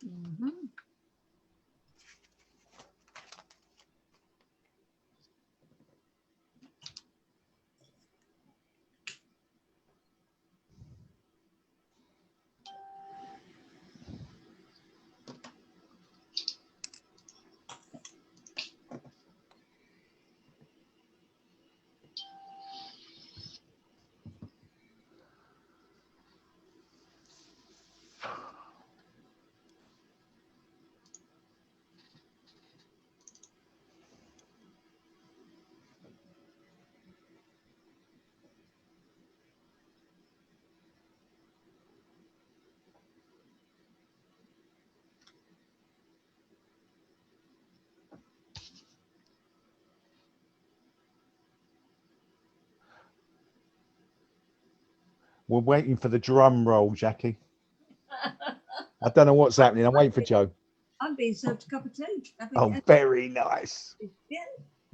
Mm-hmm. We're waiting for the drum roll, Jackie. I don't know what's happening. I'm waiting for Joe. I'm being served a cup of tea. Oh, very nice. Yeah.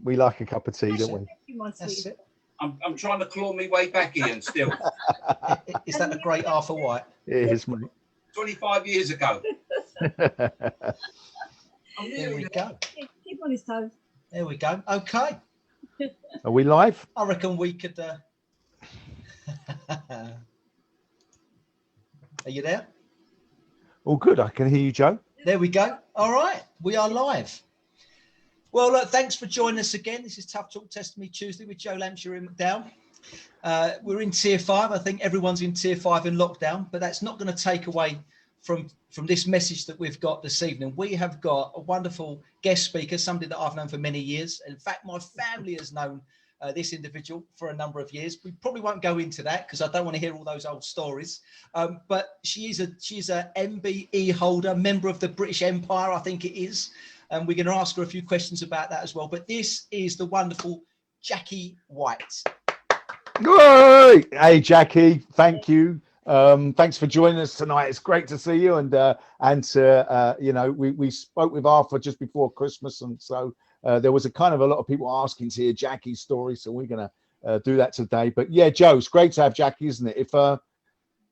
We like a cup of tea, Thank don't we? you, my That's sweet. it. I'm trying to claw my way back, Ian, still. Is that the great Arthur White? It is, mate. 25 years ago. There we go. Keep on his toes. There we go. Okay. Are we live? I reckon we could. Are you there? All good. I can hear you, Joe. There we go. All right. We are live. Well, look, thanks for joining us again. This is Tough Talk Testimony Tuesday with Joe Lampshire and McDowell. We're in tier 5. I think everyone's in tier 5 in lockdown, but that's not going to take away from this message that we've got this evening. We have got a wonderful guest speaker, somebody that I've known for many years. In fact, my family has known this individual for a number of years. We probably won't go into that because I don't want to hear all those old stories. But she's a MBE holder, member of the British Empire, I think it is. And we're going to ask her a few questions about that as well. But this is the wonderful Jackie White. Hey, Jackie. Thank you. Thanks for joining us tonight. It's great to see you. And you know, we spoke with Arthur just before Christmas, and so there was a lot of people asking to hear Jackie's story. So we're going to do that today. But yeah, Joe, it's great to have Jackie, isn't it?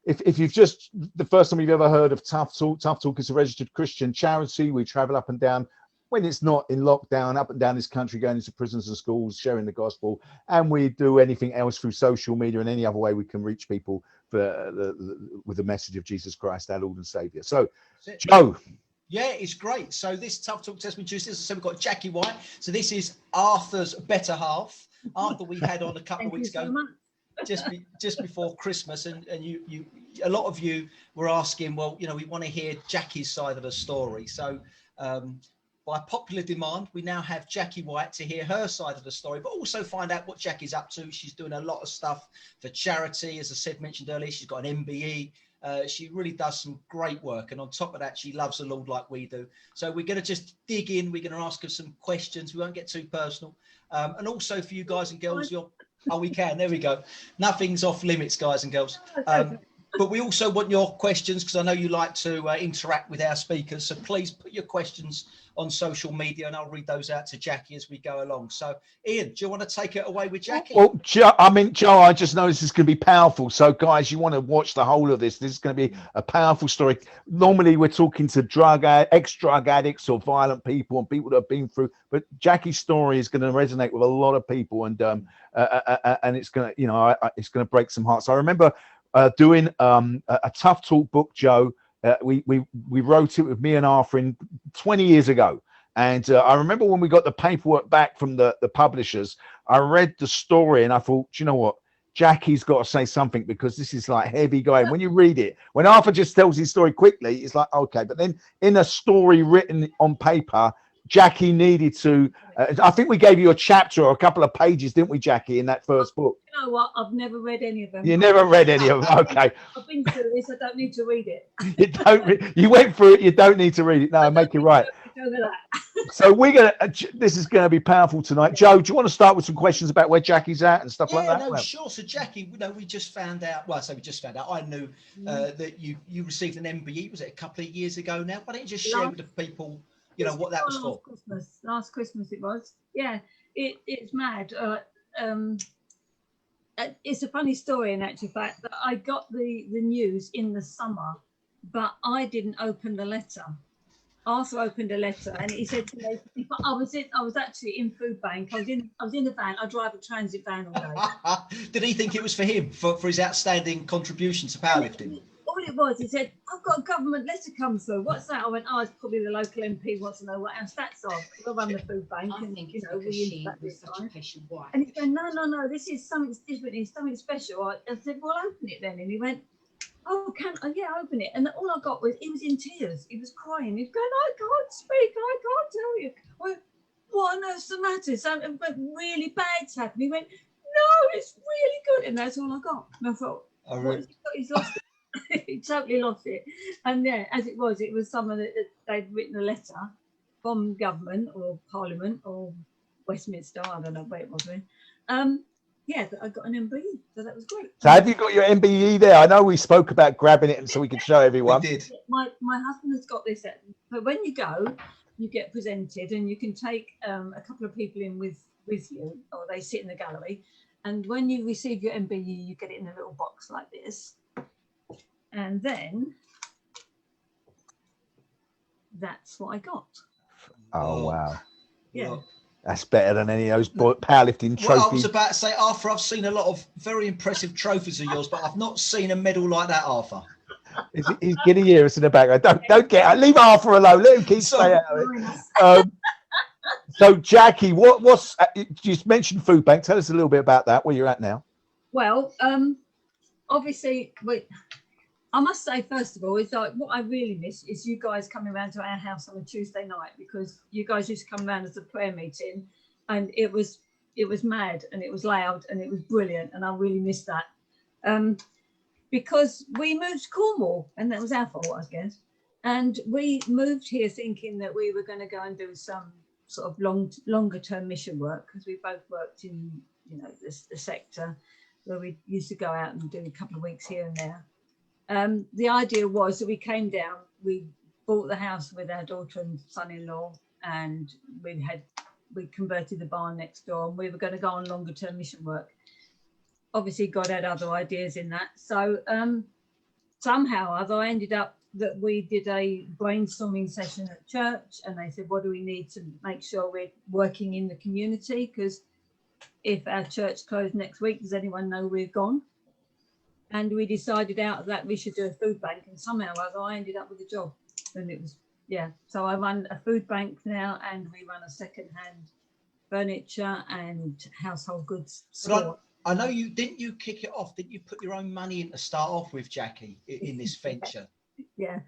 If you've just the first time you've ever heard of Tough Talk is a registered Christian charity. We travel up and down when it's not in lockdown, up and down this country, going into prisons and schools, sharing the gospel, and we do anything else through social media and any other way we can reach people with the message of Jesus Christ, our Lord and Savior. So, Joe. Yeah, it's great. So this Tough Talk Testimony Tuesday, so we've got Jackie White. So this is Arthur's better half. Arthur we had on a couple of weeks ago. Just before Christmas, and you a lot of you were asking, well, you know, we want to hear Jackie's side of the story. So by popular demand, we now have Jackie White to hear her side of the story, but also find out what Jackie's up to. She's doing a lot of stuff for charity. As I said, mentioned earlier, she's got an MBE. She really does some great work. And on top of that, she loves the Lord like we do. So we're going to just dig in. We're going to ask her some questions. We won't get too personal. And also for you guys and girls, we can. There we go. Nothing's off limits, guys and girls. But we also want your questions because I know you like to interact with our speakers. So please put your questions on social media and I'll read those out to Jackie as we go along. So, Ian, do you want to take it away with Jackie? Well, Joe, I just know this is going to be powerful. So, guys, you want to watch the whole of this. This is going to be a powerful story. Normally, we're talking to ex-drug addicts or violent people and people that have been through. But Jackie's story is going to resonate with a lot of people, and it's going to, you know, it's going to break some hearts. I remember doing a Tough Talk book, Joe. We wrote it with me and Arthur 20 years ago. And I remember when we got the paperwork back from the publishers, I read the story and I thought, you know what? Jackie's got to say something because this is like heavy going. When you read it, when Arthur just tells his story quickly, it's like, okay. But then in a story written on paper, Jackie needed to, I think we gave you a chapter or a couple of pages, didn't we, Jackie, in that first book? You know what? I've never read any of them. You never read any of them? Okay. I've been through this. I don't need to read it. You went through it. You don't need to read it. No, make it right. So this is going to be powerful tonight. Joe, do you want to start with some questions about where Jackie's at and stuff like that? No, sure. So Jackie, you know, we just found out. Well, I say we just found out. I knew that you received an MBE. Was it a couple of years ago now? Why don't you just share with the people, you know, what that was for? Last Christmas it was. Yeah, it's mad. It's a funny story in actual fact that I got the news in the summer, but I didn't open the letter. Arthur opened a letter and he said to me, I was actually in food bank. I was in the van. I drive a transit van all day. Did he think it was for him, for his outstanding contribution to powerlifting? All it was, he said, I've got a government letter come through. What's that? I went, oh, it's probably the local MP wants to know what our stats are. I run the food bank. I and, think you it's know, because we she impact was this such a time. patient wife. And he went, no, this is something different. It's something special. I said, well, open it then. And he went, oh, yeah, open it. And all I got was, he was in tears. He was crying. He was going, I can't speak. I can't tell you. I went, what on earth's the matter? Something really bad's happened. He went, no, it's really good. And that's all I got. And I thought, he's lost it. He totally lost it. And yeah, as it was someone that they'd written a letter from government or Parliament or Westminster, I don't know where it was then. Yeah, that I got an MBE, so that was great. So have you got your MBE there? I know we spoke about grabbing it so we could show everyone. We did. My husband has got this. But when you go, you get presented, and you can take a couple of people in with you, or they sit in the gallery. And when you receive your MBE, you get it in a little box like this. And then that's what I got. Oh, wow. Yeah. Well, That's better than any of those powerlifting trophies. well, I was about to say, Arthur, I've seen a lot of very impressive trophies of yours, but I've not seen a medal like that, Arthur. He's getting ears in the background. Don't get out. Leave Arthur alone. Let him keep staying out of it. So, Jackie, what's you just mentioned food bank? Tell us a little bit about that. Where you're at now? Well, obviously, I must say, first of all, it's like what I really miss is you guys coming around to our house on a Tuesday night, because you guys used to come around as a prayer meeting, and it was mad and it was loud and it was brilliant, and I really miss that. Because we moved to Cornwall, and that was our fault, I guess. And we moved here thinking that we were going to go and do some sort of longer term mission work, because we both worked in, you know, the sector where we used to go out and do a couple of weeks here and there. The idea was that we came down, we bought the house with our daughter and son-in-law, and we converted the barn next door, and we were going to go on longer term mission work. Obviously, God had other ideas in that. So somehow I ended up that we did a brainstorming session at church, and they said, what do we need to make sure we're working in the community? Because if our church closed next week, does anyone know we're gone? And we decided out of that we should do a food bank, and somehow I ended up with a job. And it was, yeah. So I run a food bank now, and we run a second-hand furniture and household goods store. I know you kick it off? Didn't you put your own money in to start off with, Jackie, in this venture? Yeah.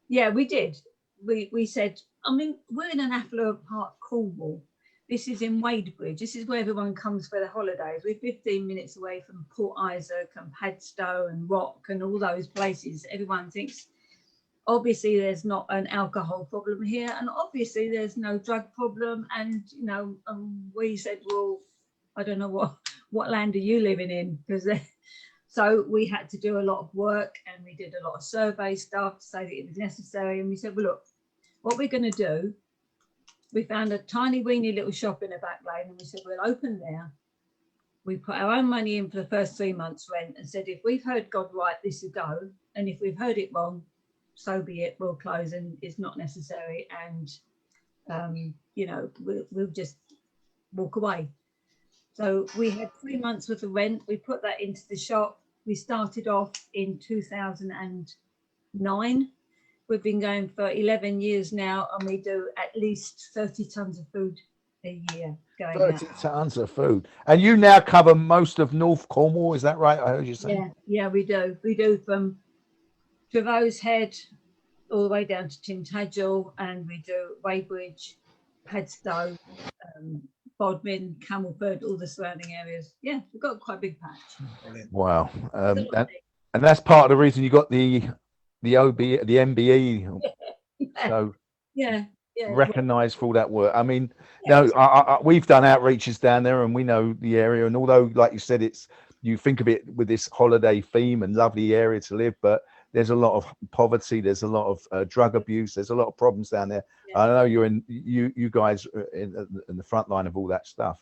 Yeah, we did. We said, I mean, we're in an affluent part of Cornwall. This is in Wadebridge. This is where everyone comes for their holidays. We're 15 minutes away from Port Isaac and Padstow and Rock and all those places. Everyone thinks, obviously, there's not an alcohol problem here, and obviously there's no drug problem. And, you know, we said, well, I don't know what land are you living in? Because so we had to do a lot of work, and we did a lot of survey stuff to say that it was necessary. And we said, well, look, what we're going to do, we found a tiny weeny little shop in a back lane, and we said, we'll open there. We put our own money in for the first 3 months rent, and said, if we've heard God right, this will go. And if we've heard it wrong, so be it, we'll close, and it's not necessary. And, you know, we'll just walk away. So we had 3 months worth of rent. We put that into the shop. We started off in 2009. We've been going for 11 years now, and we do at least 30 tons of food a year. 30 tons of food. And you now cover most of North Cornwall, is that right? I heard you say. Yeah, we do. We do from Trevose Head all the way down to Tintagel, and we do Weybridge, Padstow, Bodmin, Camelford, all the surrounding areas. Yeah, we've got quite a big patch. Wow. And that's part of the reason you got the MBE. So yeah, recognized for all that work. I mean, no, we've done outreaches down there, and we know the area. And although, like you said, you think of it with this holiday theme and lovely area to live, but there's a lot of poverty, there's a lot of drug abuse, there's a lot of problems down there. I know you guys are in the front line of all that stuff.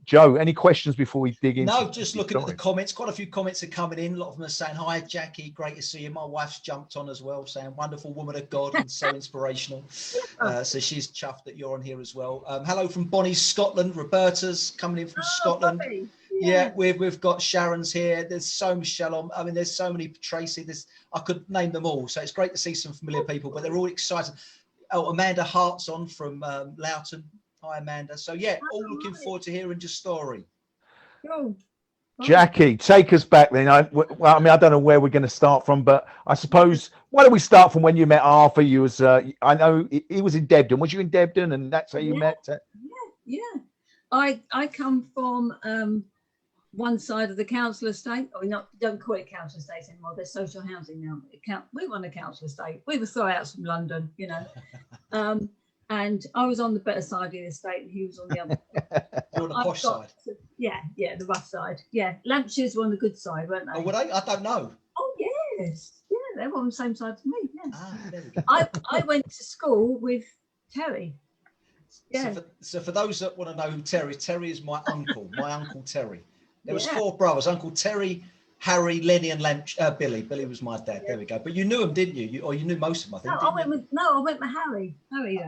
Joe, any questions before we dig into? No, just looking at the comments. Quite a few comments are coming in. A lot of them are saying, "Hi, Jackie, great to see you." My wife's jumped on as well, saying, "Wonderful woman of God and so inspirational." So she's chuffed that you're on here as well. Hello from Bonnie, Scotland. Roberta's coming in from Scotland. Bobby. Yeah, we've got Sharon's here. There's so Michelle. I mean, there's so many. Tracy. I could name them all. So it's great to see some familiar people, but they're all excited. Oh, Amanda Hart's on from Loughton. Hi, Amanda. So yeah, all looking forward to hearing your story. Cool. Jackie, take us back then. I mean, I don't know where we're going to start from, but I suppose, why don't we start from when you met Arthur? You was, I know he was in Debden. Was you in Debden, and that's how you met? Yeah. I come from one side of the council estate. Don't call it council estate anymore. There's social housing now. We were on a council estate. We were throwouts from London, you know. And I was on the better side of the estate, and he was on the other. You're on the posh side. Yeah, the rough side. Yeah, Lampshire's were on the good side, weren't they? Oh, were they? I don't know. Oh yes, yeah, they were on the same side as me. Yeah. There we go. I went to school with Terry. Yeah. So for those that want to know who Terry is my uncle. My uncle Terry. There was 4 brothers: Uncle Terry, Harry, Lenny, and Billy. Billy was my dad. There we go. But you knew him, didn't you? Or you knew most of them, I think. I went with Harry. Harry.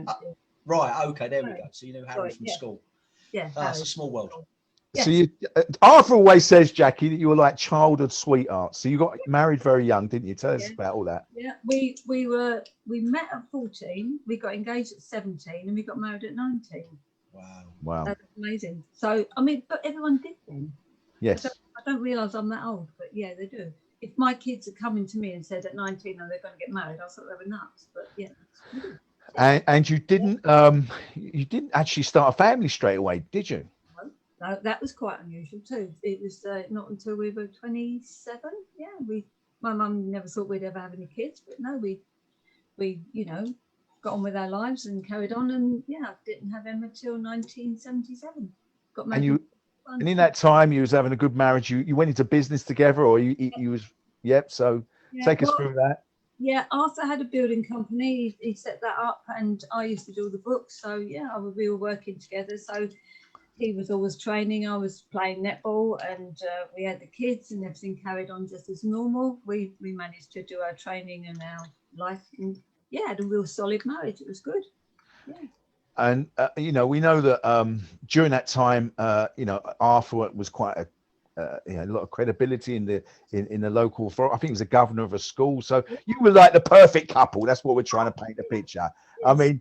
Right. Okay. There we go. So you knew Harry from school. Yeah. That's a small world. Yes. So Arthur always says, Jackie, that you were like childhood sweethearts. So you got married very young, didn't you? Tell us about all that. Yeah. We met at 14. We got engaged at 17, and we got married at 19. Wow. That's amazing. So I mean, but everyone did then. Yes. I don't realise I'm that old, but yeah, they do. If my kids had come into me and said at 19 they're going to get married, I thought they were nuts. But yeah. And you didn't actually start a family straight away, did you? No, that was quite unusual too. It was not until we were 27. Yeah, my mum never thought we'd ever have any kids, but no, we got on with our lives and carried on, and yeah, didn't have Emma till 1977. Got married. And in that time, you was having a good marriage. You went into business together, or you was, yep. So take us through that. Yeah, Arthur had a building company. He set that up, and I used to do the books. So yeah, we were working together. So he was always training. I was playing netball, and we had the kids, and everything carried on just as normal. We managed to do our training and our life, and yeah, had a real solid marriage. It was good. Yeah. And we know that during that time, Arthur was quite a lot of credibility in the local authority. I think he was a governor of a school. So you were like the perfect couple. That's what we're trying to paint a picture. Yes. I mean,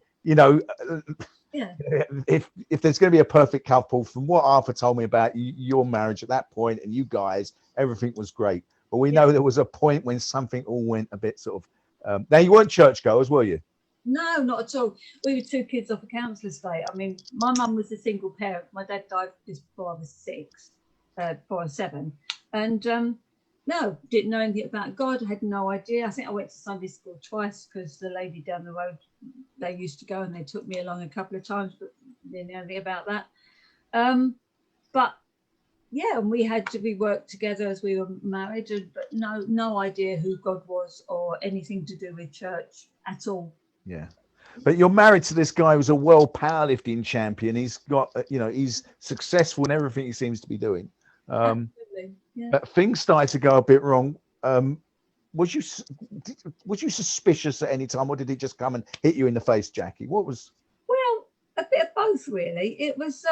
if there's going to be a perfect couple, from what Arthur told me about your marriage at that point and you guys, everything was great. But we know there was a point when something all went a bit sort of. Now you weren't churchgoers, were you? No, not at all. We were 2 kids off a council estate. I mean, my mum was a single parent. My dad died just before I was 7. And no, didn't know anything about God. I had no idea. I think I went to Sunday school twice because the lady down the road, they used to go, and they took me along a couple of times, but didn't know anything about that. But yeah, and we worked together as we were married, but no idea who God was or anything to do with church at all. Yeah, but you're married to this guy who's a world powerlifting champion. He's got, he's successful in everything he seems to be doing. But things started to go a bit wrong. Was you suspicious at any time, or did he just come and hit you in the face, Jackie? What was? Well, a bit of both, really. It was,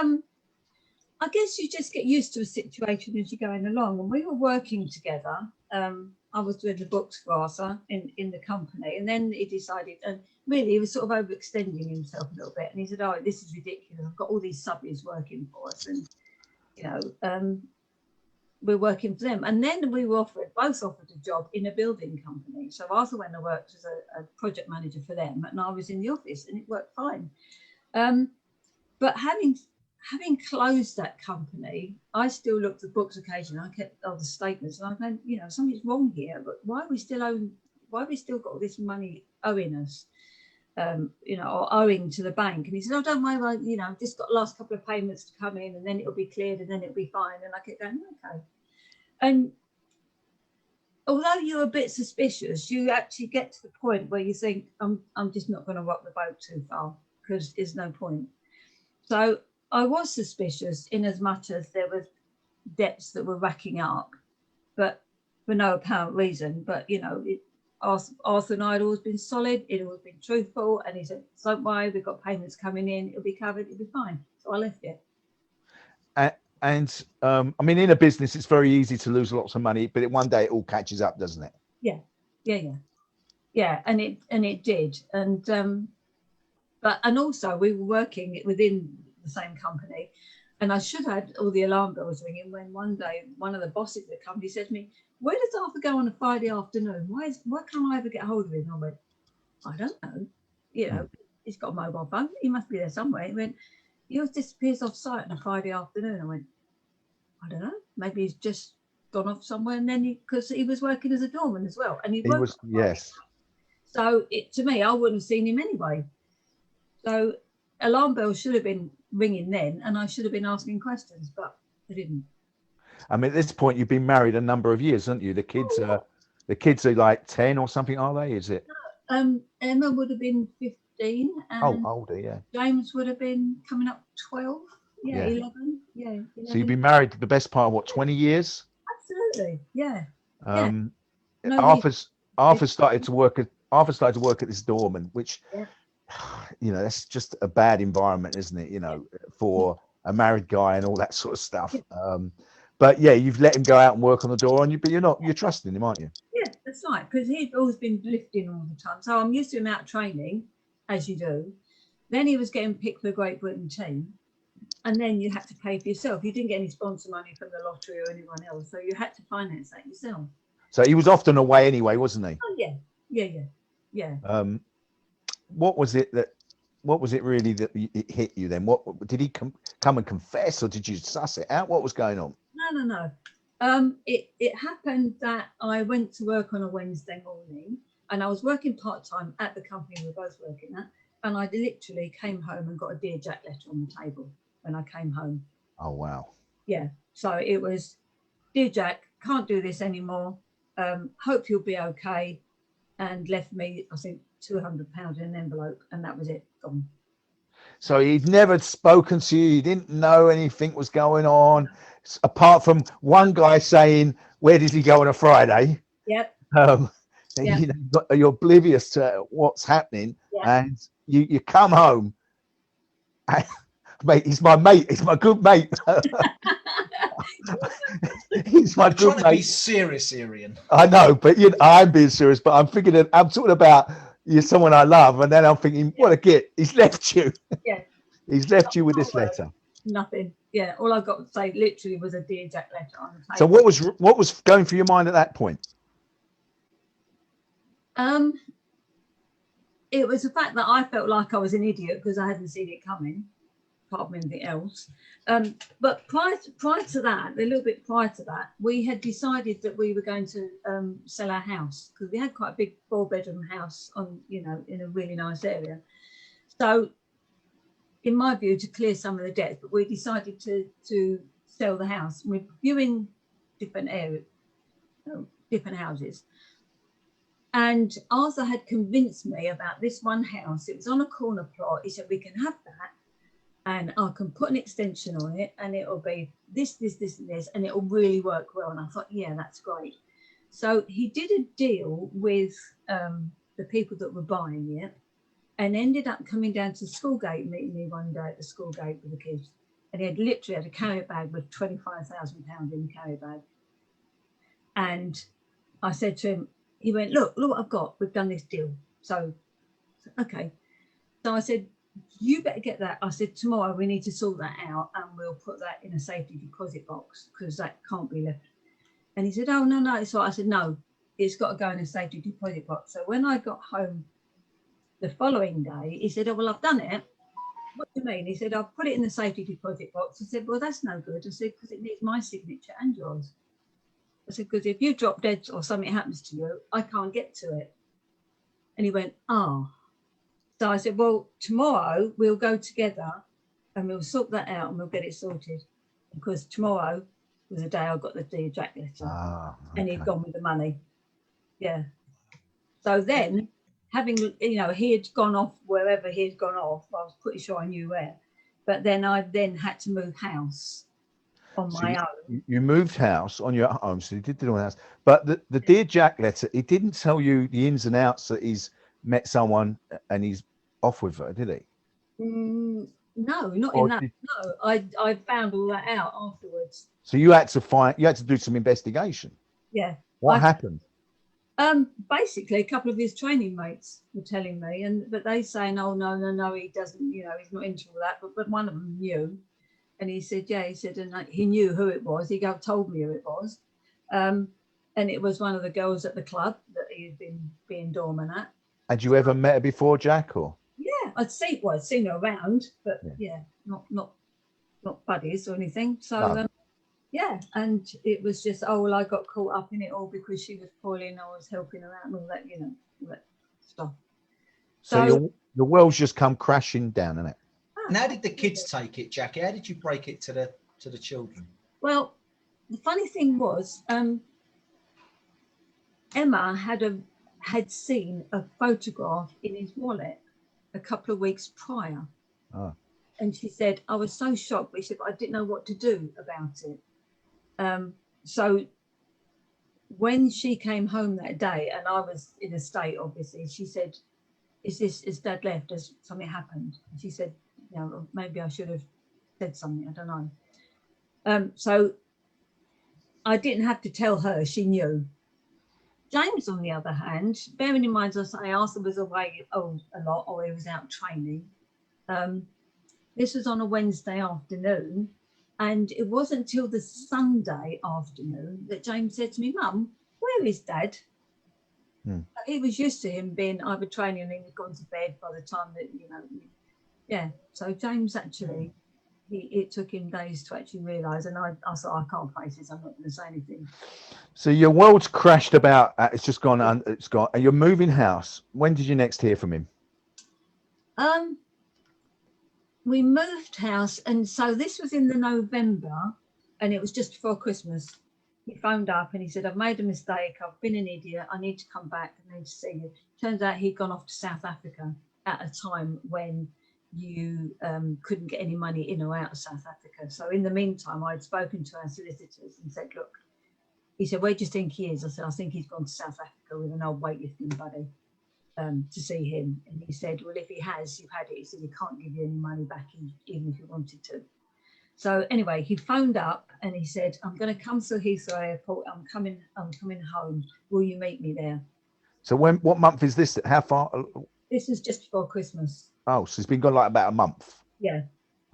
I guess you just get used to a situation as you're going along, and we were working together. I was doing the books for Arthur in the company, and then he decided, and really he was sort of overextending himself a little bit, and he said, "Oh, this is ridiculous. I've got all these subbies working for us, and we're working for them." And then we were both offered a job in a building company. So Arthur went and worked as a project manager for them, and I was in the office, and it worked fine. But having closed that company, I still looked at books occasionally. I kept all the statements, and I went, something's wrong here. But why have we still got all this money owing us, or owing to the bank? And he said, "Oh, don't worry, I've just got the last couple of payments to come in, and then it'll be cleared, and then it'll be fine." And I kept going, "Okay." And although you're a bit suspicious, you actually get to the point where you think, I'm just not going to rock the boat too far, because there's no point. So I was suspicious in as much as there was debts that were racking up, but for no apparent reason. But Arthur and I had always been solid. He'd always been truthful, and he said, "Don't worry, we've got payments coming in. It'll be covered. It'll be fine." So I left it. And I mean, in a business, it's very easy to lose lots of money, but one day it all catches up, doesn't it? Yeah, and it did, and also we were working within the same company, and I should have had all the alarm bells ringing when one day one of the bosses of the company said to me, "Where does Arthur go on a Friday afternoon? Why can't I ever get hold of him?" I went, "I don't know. He's got a mobile phone. He must be there somewhere." He went, "He always disappears off site on a Friday afternoon." I went, "I don't know. Maybe he's just gone off somewhere." And then because he was working as a doorman as well, and he was, yes. So to me, I wouldn't have seen him anyway. So alarm bells should have been ringing then, and I should have been asking questions, but they didn't. I mean, at this point, you've been married a number of years, haven't you? The kids are like 10 or something, are they? Is it? Emma would have been 15. And older, yeah. James would have been coming up 12. Yeah. 11. Yeah. 11. So you've been married the best part of what, 20 years? Absolutely. Yeah. Arthur started to work at this doorman, which, that's just a bad environment, isn't it? For a married guy and all that sort of stuff. But yeah, you've let him go out and work on the door, but you're trusting him, aren't you? Yeah, that's right. Because he'd always been lifting all the time. So I'm used to him out training, as you do. Then he was getting picked for the Great Britain team. And then you had to pay for yourself. You didn't get any sponsor money from the lottery or anyone else. So you had to finance that yourself. So he was often away anyway, wasn't he? Oh, yeah. What was it really that it hit you then? What did he come and confess, or did you suss it out? What was going on? No. It happened that I went to work on a Wednesday morning, and I was working part-time at the company we were both working at, and I literally came home and got a Dear Jack letter on the table when I came home. Oh, wow. Yeah. So it was, "Dear Jack, can't do this anymore. Hope you'll be okay," and left me, I think, £200 in an envelope, and that was it, gone. So he'd never spoken to you. He didn't know anything was going on, apart from one guy saying, "Where does he go on a Friday?" Yep. You're oblivious to what's happening, and you come home. And, mate, he's my mate. He's my good mate. He's my good mate. Trying to be serious, Ian. I know, but I'm being serious. But I'm thinking, I'm talking about you're someone I love, and then I'm thinking, what a git! He's left you. Yeah. He's left you with this letter. Nothing. Yeah. All I got to say literally was a Dear Jack letter on the table. So what was going through your mind at that point? It was the fact that I felt like I was an idiot because I hadn't seen it coming, apart from anything else. But prior to that, a little bit prior to that, we had decided that we were going to sell our house because we had quite a big 4-bedroom house in a really nice area. So, in my view, to clear some of the debts, but we decided to sell the house. We're viewing different areas, different houses. And Arthur had convinced me about this one house. It was on a corner plot. He said, "We can have that, and I can put an extension on it, and it'll be this, and this, and it'll really work well." And I thought, yeah, that's great. So he did a deal with the people that were buying it, and ended up coming down to the school gate, meeting me one day at the school gate with the kids. And he had literally had a carrier bag with £25,000 in the carrier bag. And I said to him, he went, look what I've got. We've done this deal. So, okay. So I said, "You better get that." I said, "Tomorrow we need to sort that out, and we'll put that in a safety deposit box because that can't be left." And he said, "Oh, no, it's all right." I said, "No, it's got to go in a safety deposit box." So when I got home the following day, he said, "Oh, well, I've done it." "What do you mean?" He said, "I'll put it in the safety deposit box." I said, "Well, that's no good." I said, "Because it needs my signature and yours." I said, "Because if you drop dead or something happens to you, I can't get to it." And he went, "Ah." So I said, "Well, tomorrow we'll go together and we'll sort that out and we'll get it sorted." Because tomorrow was the day I got the Dear Jack letter. And he'd gone with the money. Yeah. So then, having, he had gone off wherever he had gone off, I was pretty sure I knew where. but then I had to move house on So my own. you moved house on your own, so you did do all that. But the Dear Jack letter, it didn't tell you the ins and outs that he's met someone and he's off with her, did he? No, not Or in that. No, I found all that out afterwards. So you had to do some investigation. Yeah. What happened? Basically, a couple of his training mates were telling me, but they saying, "Oh no, he doesn't. He's not into all that." But one of them knew, and he said, "Yeah," he said, and he knew who it was. He told me who it was, and it was one of the girls at the club that he had been being doorman at. Had you ever met her before, Jack? Or yeah, I'd seen her around, but not buddies or anything. So. No. Yeah, and it was just, oh, well, I got caught up in it all because she was poorly and I was helping her out and all that, all that stuff. So your world's just come crashing down, isn't it? And how did the kids take it, Jackie? How did you break it to the children? Well, the funny thing was, Emma had seen a photograph in his wallet a couple of weeks prior. Oh. And she said, I was so shocked, but she said, I didn't know what to do about it. So when she came home that day, and I was in a state, obviously, she said, is Dad left? Has something happened? And she said, maybe I should have said something. I don't know. So I didn't have to tell her, she knew. James, on the other hand, bearing in mind, Arthur was away a lot, or he was out training. This was on a Wednesday afternoon. And it wasn't until the Sunday afternoon that James said to me, Mum, where is Dad? He was used to him being either training and he was gone to bed by the time that, So James actually, it took him days to actually realise. And I thought, I can't face this. I'm not going to say anything. So your world's crashed about. It's just gone. It's gone. And you're moving house. When did you next hear from him? We moved house, and so this was in the November, and it was just before Christmas. He phoned up and he said, I've made a mistake. I've been an idiot. I need to come back. I need to see you. Turns out he'd gone off to South Africa at a time when you couldn't get any money in or out of South Africa. So in the meantime, I'd spoken to our solicitors and said, look, he said, where do you think he is? I said, I think he's gone to South Africa with an old weightlifting buddy. To see him, and he said, well, if he has, you've had it. He said, he can't give you any money back even if you wanted to. So anyway, he phoned up and he said, I'm going to come to Heathrow Airport. I'm coming home. Will you meet me there? So what month is this? How far? This is just before Christmas. Oh, so it's been gone like about a month. Yeah.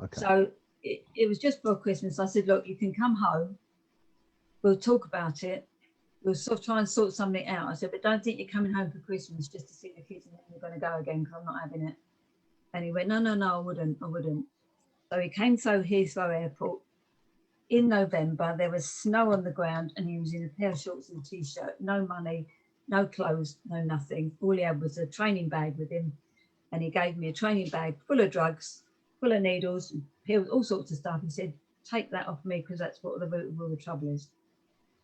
Okay. So it was just before Christmas. I said, look, you can come home. We'll talk about it. We'll try and sort something out. I said, but don't think you're coming home for Christmas just to see the kids and then you're going to go again because I'm not having it. And he went, no, I wouldn't. So he came to Heathrow Airport in November. There was snow on the ground and he was in a pair of shorts and a T-shirt, no money, no clothes, no nothing. All he had was a training bag with him. And he gave me a training bag full of drugs, full of needles, pills, all sorts of stuff. He said, take that off me because that's what the root of all the trouble is.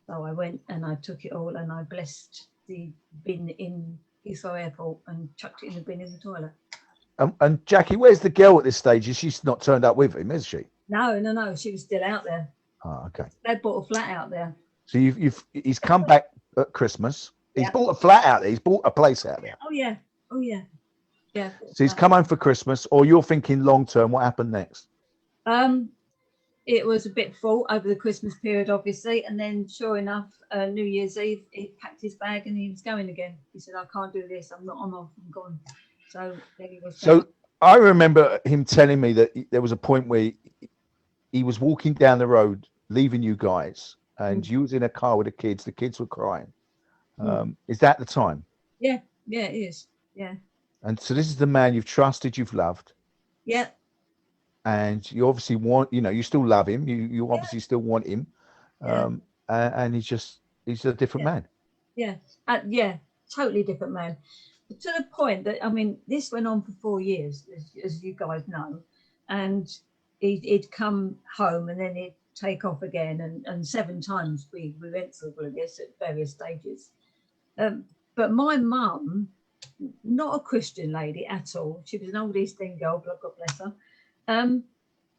So I went and I took it all and I blessed the bin in Heathrow Airport and chucked it in the bin in the toilet. And Jackie, where's the girl at this stage? Is she not turned up with him, is she? No. She was still out there. Oh, okay. They bought a flat out there. So he's come back at Christmas. He's bought a flat out there. He's bought a place out there. Oh yeah. Yeah. So he's come home for Christmas, or you're thinking long term, what happened next? It was a bit full over the Christmas period, obviously. And then sure enough, New Year's Eve, he packed his bag and he was going again. He said, I can't do this. I'm off. I'm gone. So there he was. So I remember him telling me that there was a point where he was walking down the road, leaving you guys, and you was in a car with the kids. The kids were crying. Is that the time? Yeah, it is. Yeah. And so this is the man you've trusted, you've loved. Yeah. And you obviously want, you still love him. You obviously still want him. And he's a different man. Yeah. Totally different man. But to the point that, this went on for 4 years, as you guys know. And he'd come home and then he'd take off again. And 7 times we went through all of this at various stages. But my mum, not a Christian lady at all. She was an old East End girl, God bless her.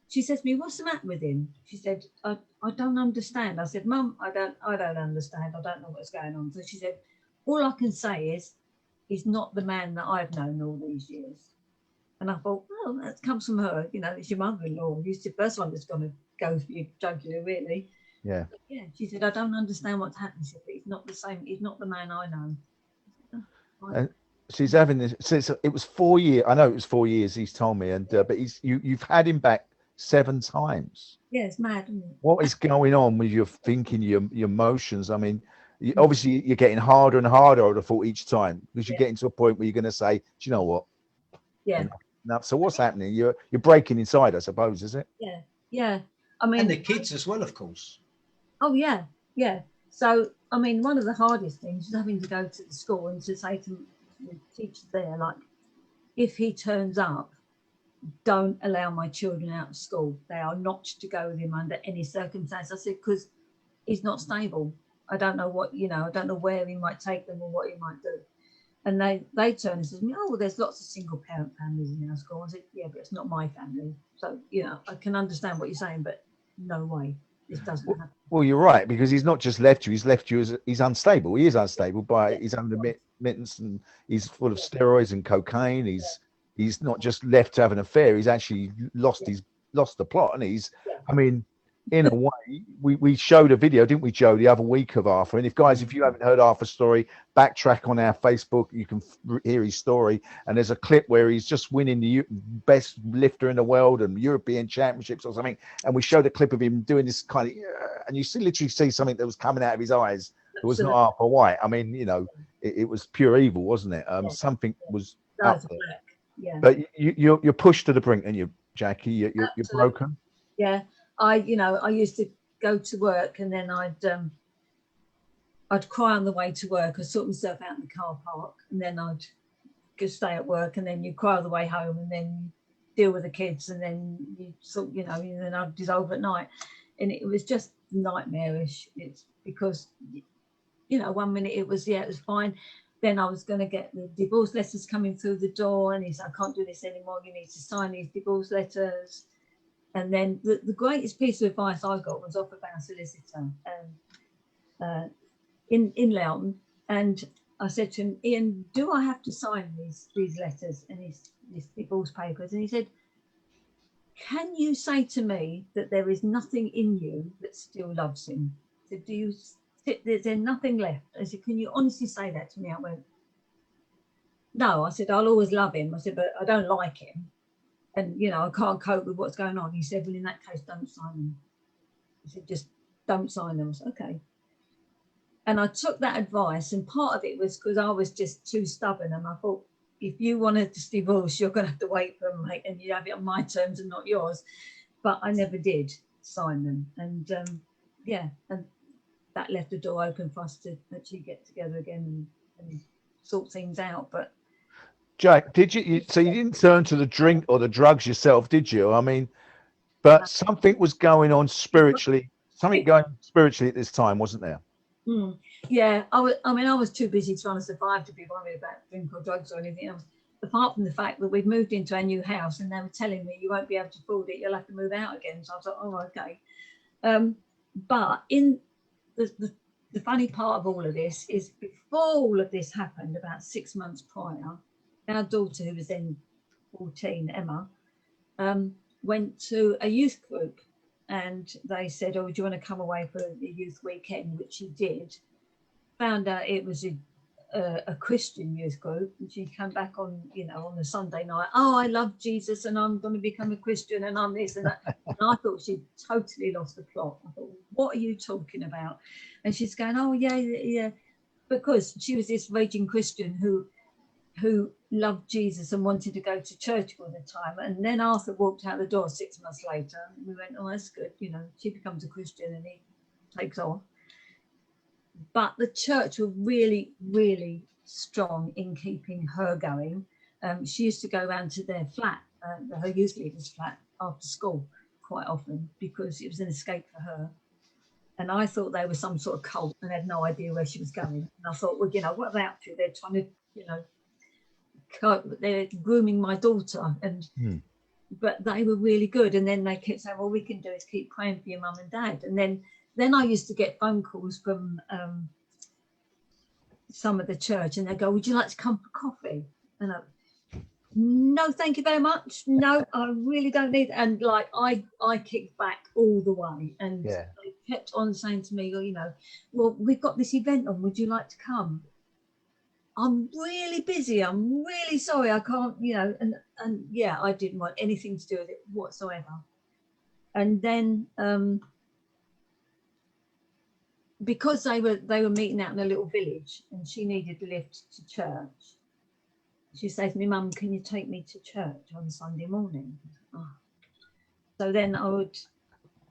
she says to me, what's the matter with him? She said, I don't understand. I said, Mum, I don't understand. I don't know what's going on. So she said, all I can say is he's not the man that I've known all these years. And I thought, well, that comes from her. You know, it's your mother-in-law. She's the first one that's going to go for you, jugular, really. Yeah. But yeah, she said, I don't understand what's happened. She said, but he's not the same. He's not the man I know. And she's having this since it was 4 years. I know it was 4 years. He's told me, and but you've had him back 7 times. Yeah, it's mad, isn't it? What is going on with your thinking, your emotions? I mean, obviously you're getting harder and harder. I would have thought each time, because you're getting to a point where you're going to say, do you know what? Yeah. Enough. So what's happening? You're breaking inside, I suppose, is it? Yeah. Yeah. I mean, And the kids as well, of course. oh yeah, yeah. So I mean, one of the hardest things is having to go to the school and to say to the teachers there, like, if he turns up, don't allow my children out of school. They are not to go with him under any circumstance. I said, because he's not stable. I don't know what, you know, I don't know where he might take them or what he might do. And they turn and said to me, oh, well, there's lots of single parent families in our school. I said, yeah, but it's not my family. So, you know, I can understand what you're saying, but no way. This doesn't happen. Well, you're right, because he's not just left you, he's left you as he's unstable. He is unstable by his own admittance, and he's full of steroids and cocaine. He's not just left to have an affair, he's actually lost the plot. And I mean, in a way, we showed a video, didn't we, Joe, the other week of Arthur? And if you haven't heard Arthur's story, backtrack on our Facebook, you can hear his story. And there's a clip where he's just winning the best lifter in the world and European championships or something. And we showed a clip of him doing this kind of, and you literally see something that was coming out of his eyes. It was not Arthur White. I mean, you know, it was pure evil, wasn't it? Something was up there. Yeah. But you're pushed to the brink, and you, Jackie, you're broken. Yeah. I used to go to work, and then I'd cry on the way to work. I'd sort myself out in the car park, and then I'd go stay at work, and then you cry on the way home, and then you deal with the kids, and then you sort, you know, and then I'd dissolve at night. And it was just nightmarish. It's because, you know, one minute it was fine. Then I was going to get the divorce letters coming through the door, and he said, I can't do this anymore. You need to sign these divorce letters. And then the greatest piece of advice I got was off of our solicitor in Loughton. And I said to him, Ian, do I have to sign these letters and these divorce papers? And he said, can you say to me that there is nothing in you that still loves him? I said, is there nothing left? I said, can you honestly say that to me? I went, no. I said, I'll always love him. I said, but I don't like him. And, you know, I can't cope with what's going on. He said, well, in that case, don't sign them. He said, just don't sign them. I said, okay. And I took that advice, and part of it was because I was just too stubborn. And I thought, if you wanted this divorce, you're going to have to wait for them, mate, and you have it on my terms and not yours. But I never did sign them. And, and that left the door open for us to actually get together again and sort things out. But Jack, did you? So you didn't turn to the drink or the drugs yourself, did you? I mean, but something was going on spiritually. Something going spiritually at this time, wasn't there? Yeah, I was too busy trying to survive to be worried about drink or drugs or anything else. Apart from the fact that we'd moved into our new house, and they were telling me you won't be able to afford it. You'll have to move out again. So I thought, oh, okay. But in the funny part of all of this is, before all of this happened, about 6 months prior, our daughter, who was then 14, Emma, went to a youth group, and they said, oh, do you want to come away for the youth weekend? Which she did. Found out it was a Christian youth group, and she came back on the Sunday night. Oh, I love Jesus, and I'm going to become a Christian, and I'm this and that. And I thought she'd totally lost the plot. I thought, what are you talking about? And she's going, oh yeah, because she was this raging Christian who loved Jesus and wanted to go to church all the time. And then Arthur walked out the door 6 months later, and we went, oh, that's good. You know, she becomes a Christian and he takes off. But the church were really, really strong in keeping her going. She used to go around to their flat, her youth leader's flat, after school quite often, because it was an escape for her. And I thought they were some sort of cult and had no idea where she was going. And I thought, well, what are they up to? They're trying to, they're grooming my daughter. And but they were really good. And then they kept saying, well, we can do is keep praying for your mum and dad. And then I used to get phone calls from some of the church, and they go, would you like to come for coffee? And no, thank you very much. No, I really don't need. And like I kicked back all the way, and Yeah. they kept on saying to me, well, we've got this event on. Would you like to come? I'm really busy. I'm really sorry. I can't. And yeah, I didn't want anything to do with it whatsoever. And then because they were meeting out in a little village, and she needed a lift to church. She said to me, Mum, can you take me to church on Sunday morning? Oh. So then I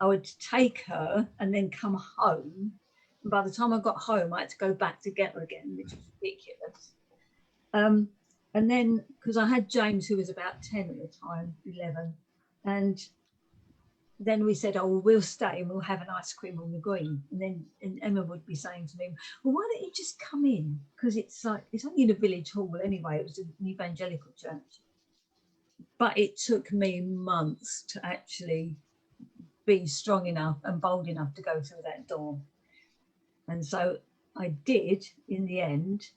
would take her and then come home. And by the time I got home, I had to go back to get her again, which was ridiculous. And then, because I had James, who was about 10 at the time, 11, and then we said, oh, well, we'll stay and we'll have an ice cream on the green. And Emma would be saying to me, well, why don't you just come in? Because it's only in a village hall anyway. It was an evangelical church. But it took me months to actually be strong enough and bold enough to go through that door. And so I did in the end.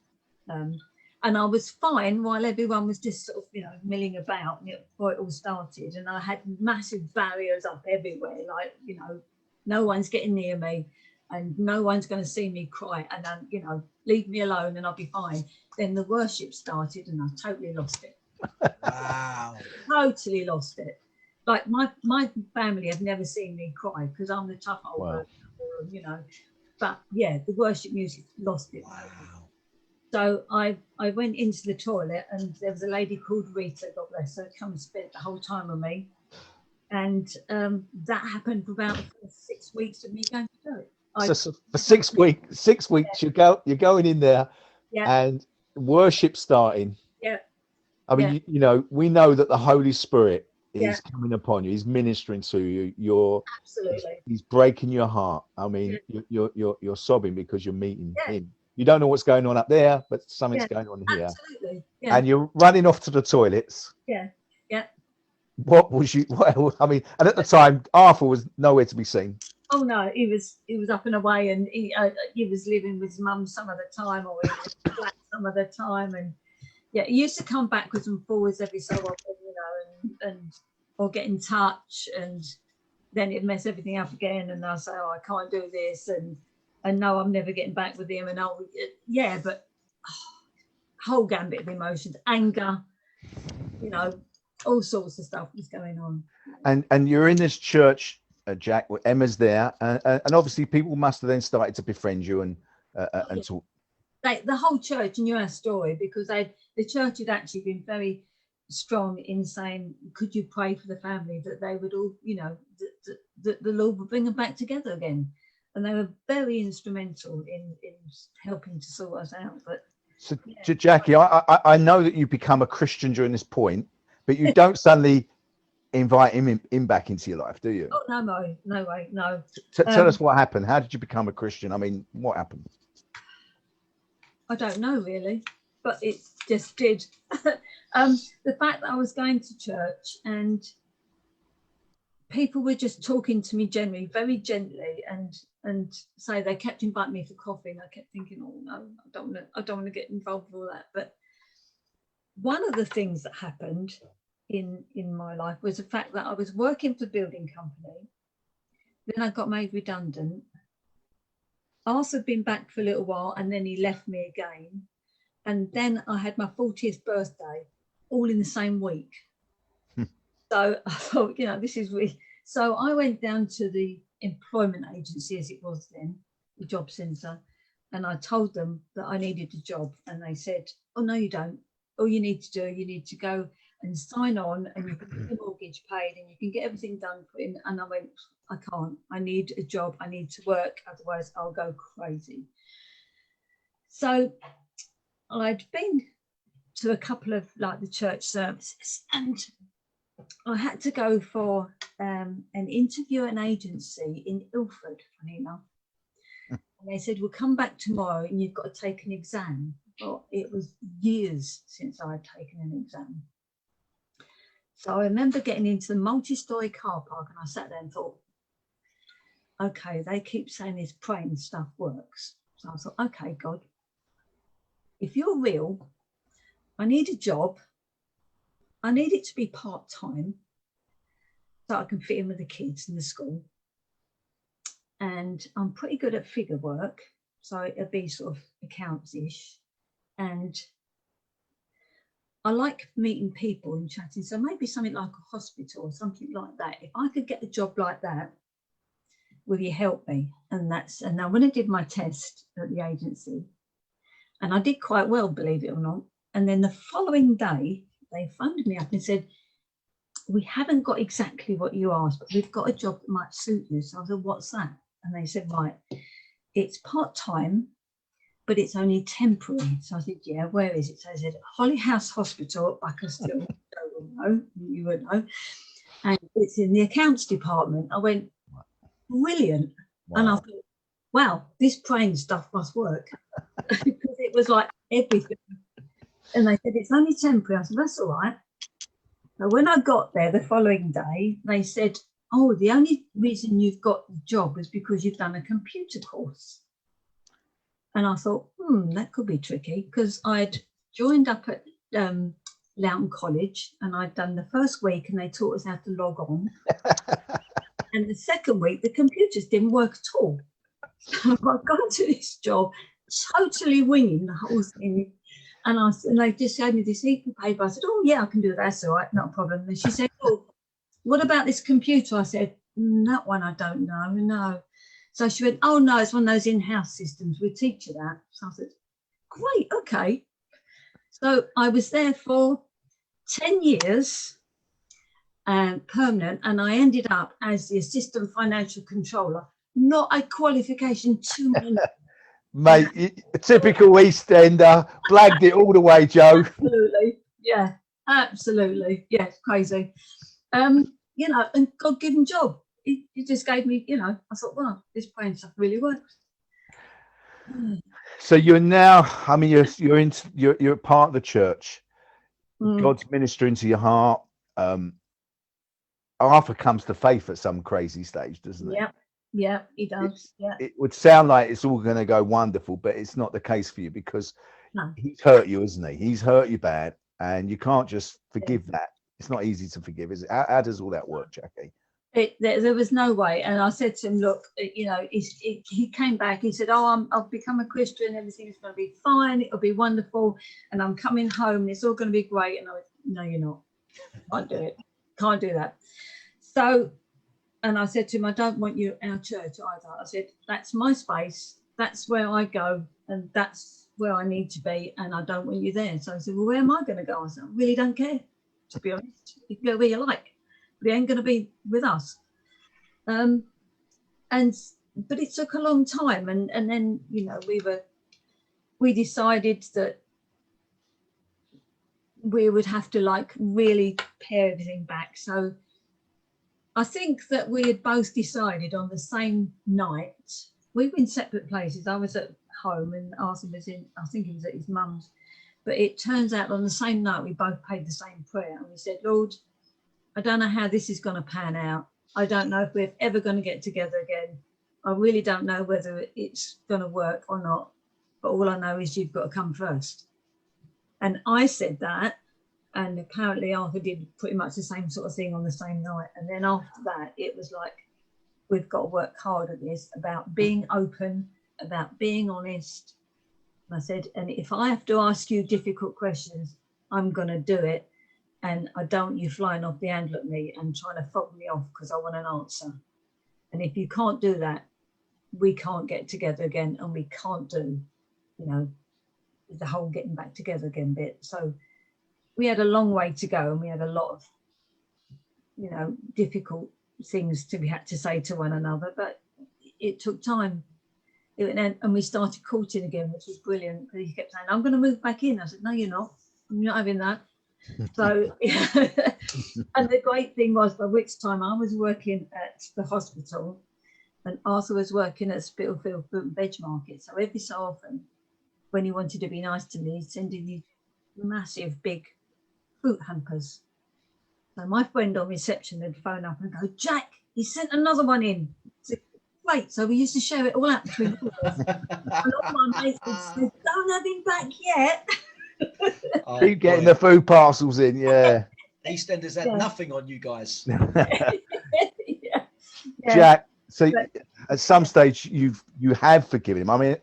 And I was fine while everyone was just sort of, milling about before it all started. And I had massive barriers up everywhere, like, no one's getting near me and no one's going to see me cry. And then, leave me alone and I'll be fine. Then the worship started and I totally lost it. Wow. Totally lost it. Like my family have never seen me cry because I'm the tough old person, But yeah, the worship music lost it. Wow. So I went into the toilet and there was a lady called Rita, God bless her, come and spent the whole time with me. And that happened for about 6 weeks of me going to church. So for 6 weeks, yeah. you're going in there, yeah. and worship starting. Yeah. I mean, we know that the Holy Spirit is Yeah. coming upon you. He's ministering to you. Absolutely. He's breaking your heart. I mean, you're sobbing because you're meeting him. You don't know what's going on up there, but something's going on here. Absolutely. Yeah. And you're running off to the toilets. Yeah. Yeah. What was you? Well, I mean, and at the time, Arthur was nowhere to be seen. Oh no, he was up and away, and he was living with his mum some of the time, or he was flat some of the time, and he used to come backwards and forwards every so often, and or get in touch, and then it'd mess everything up again, and I'll say, oh, I can't do this, and no, I'm never getting back with him, and but whole gambit of emotions, anger, all sorts of stuff was going on. And you're in this church, Jack, Emma's there, and obviously people must have then started to befriend you and talk. The whole church knew our story because the church had actually been very strong in saying, could you pray for the family that they would all, that the Lord would bring them back together again. And they were very instrumental in helping to sort us out. But so, Jackie, I know that you become a Christian during this point, but you don't suddenly invite him back into your life, do you? Oh, no way, no. Tell us what happened. How did you become a Christian? I mean, what happened? I don't know really, but it just did. The fact that I was going to church and people were just talking to me generally, very gently, and say they kept inviting me for coffee, and I kept thinking, oh no, I don't want to get involved with all that. But one of the things that happened in my life was the fact that I was working for the building company. Then I got made redundant. Arthur had been back for a little while, and then he left me again. And then I had my 40th birthday, all in the same week. So I thought, this is really. So I went down to the employment agency, as it was then, the job centre, and I told them that I needed a job. And they said, oh, no, you don't. All you need to go and sign on, and you can get your mortgage paid and you can get everything done for him. And I went, I can't. I need a job. I need to work. Otherwise, I'll go crazy. So I'd been to a couple of the church services, and I had to go for an interview at an agency in Ilford, funny enough. And they said, we'll come back tomorrow and you've got to take an exam. Well, it was years since I had taken an exam. So I remember getting into the multi-storey car park, and I sat there and thought, okay, they keep saying this praying stuff works. So I thought, okay, God, if you're real, I need a job. I need it to be part-time so I can fit in with the kids in the school. And I'm pretty good at figure work, so it'd be sort of accounts-ish. And I like meeting people and chatting, so maybe something like a hospital or something like that. If I could get a job like that, will you help me? And now when I did my test at the agency, and I did quite well, believe it or not, and then the following day they phoned me up and said, we haven't got exactly what you asked, but we've got a job that might suit you. So I said, what's that? And they said, right, it's part-time, but it's only temporary. So I said, yeah, where is it? So they said, Holly House Hospital at Buckerstill. No, you would know. And it's in the accounts department. I went, brilliant. Wow. And I thought, wow, this praying stuff must work. Because it was like everything. And they said, it's only temporary. I said, that's all right. So when I got there the following day, they said, oh, the only reason you've got the job is because you've done a computer course. And I thought, that could be tricky, because I'd joined up at Loughton College, and I'd done the first week and they taught us how to log on. And the second week, the computers didn't work at all. So I've gone to this job totally winging the whole thing. And they just gave me this heap of paper. I said, oh, yeah, I can do that. That's all right, not a problem. And she said, oh, what about this computer? I said, that one I don't know, no. So she went, oh, no, it's one of those in-house systems. We teach you that. So I said, great, okay. So I was there for 10 years, permanent, and I ended up as the assistant financial controller. Not a qualification too many. Mate, a typical East Ender, blagged it all the way, Joe. Absolutely, yeah, absolutely, yeah, it's crazy. You know, and God-given job. He just gave me, you know, I thought, well, this praying stuff really works. So you're now, I mean, you're part of the church. God's ministering to your heart. Arthur comes to faith at some crazy stage, doesn't he? Yeah, he does. It would sound like it's all going to go wonderful, but it's not the case for you, because he's hurt you, isn't he? He's hurt you bad, and you can't just forgive that. It's not easy to forgive, is it? How does all that work, Jackie? There was no way. And I said to him, look, you know, he came back, he said, oh, I've become a Christian, everything's going to be fine, it'll be wonderful, and I'm coming home and it's all going to be great. And I went, no, you're not. Can't do it. Can't do that. So, and I said to him, I don't want you at our church either. I said, that's my space, that's where I go, and that's where I need to be, and I don't want you there. So I said, well, where am I going to go? I said, I really don't care, to be honest. You can go where you like, but it ain't going to be with us. But it took a long time, and then, you know, we decided that we would have to like really pare everything back. So I think that we had both decided on the same night. We were in separate places. I was at home and Arthur was I think he was at his mum's. But it turns out on the same night, we both prayed the same prayer. And we said, Lord, I don't know how this is going to pan out. I don't know if we're ever going to get together again. I really don't know whether it's going to work or not. But all I know is you've got to come first. And I said that. And apparently Arthur did pretty much the same sort of thing on the same night. And then after that, it was like, we've got to work hard at this, about being open, about being honest. And I said, and if I have to ask you difficult questions, I'm going to do it. And I don't want you flying off the handle at me and trying to fob me off because I want an answer. And if you can't do that, we can't get together again, and we can't do, you know, the whole getting back together again bit. So we had a long way to go, and we had a lot of, you know, difficult things we had to say to one another, but it took time. And we started courting again, which was brilliant. He kept saying, I'm going to move back in. I said, no, you're not. I'm not having that. So, and the great thing was, by which time I was working at the hospital and Arthur was working at Spitalfield Fruit and Veg Market. So every so often, when he wanted to be nice to me, he'd send in these massive, big fruit hampers. So my friend on reception would phone up and go, Jack, he sent another one in. I said, great. So we used to share it all out between all of us. And all my mates would say, don't have him back yet. Oh, Keep getting boy. the food parcels in, yeah. EastEnders had nothing on you guys. Yeah. Jack, so at some stage you have forgiven him. I mean, a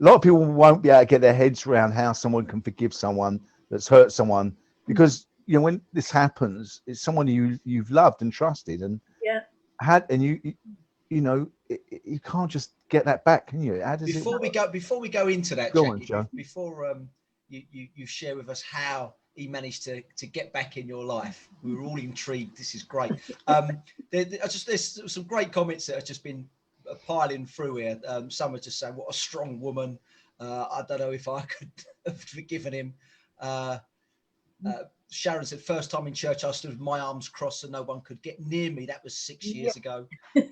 lot of people won't be able to get their heads around how someone can forgive someone that's hurt someone, because you know when this happens, it's someone you've loved and trusted and you know you can't just get that back, can you? How does Before we go into that, Go Jackie, on, Joe. before you share with us how he managed to get back in your life, we were all intrigued. This is great. There's some great comments that have just been piling through here. Some are just saying, "What a strong woman." I don't know if I could have forgiven him. Sharon said, "First time in church, I stood with my arms crossed so no one could get near me." That was 6 years ago. You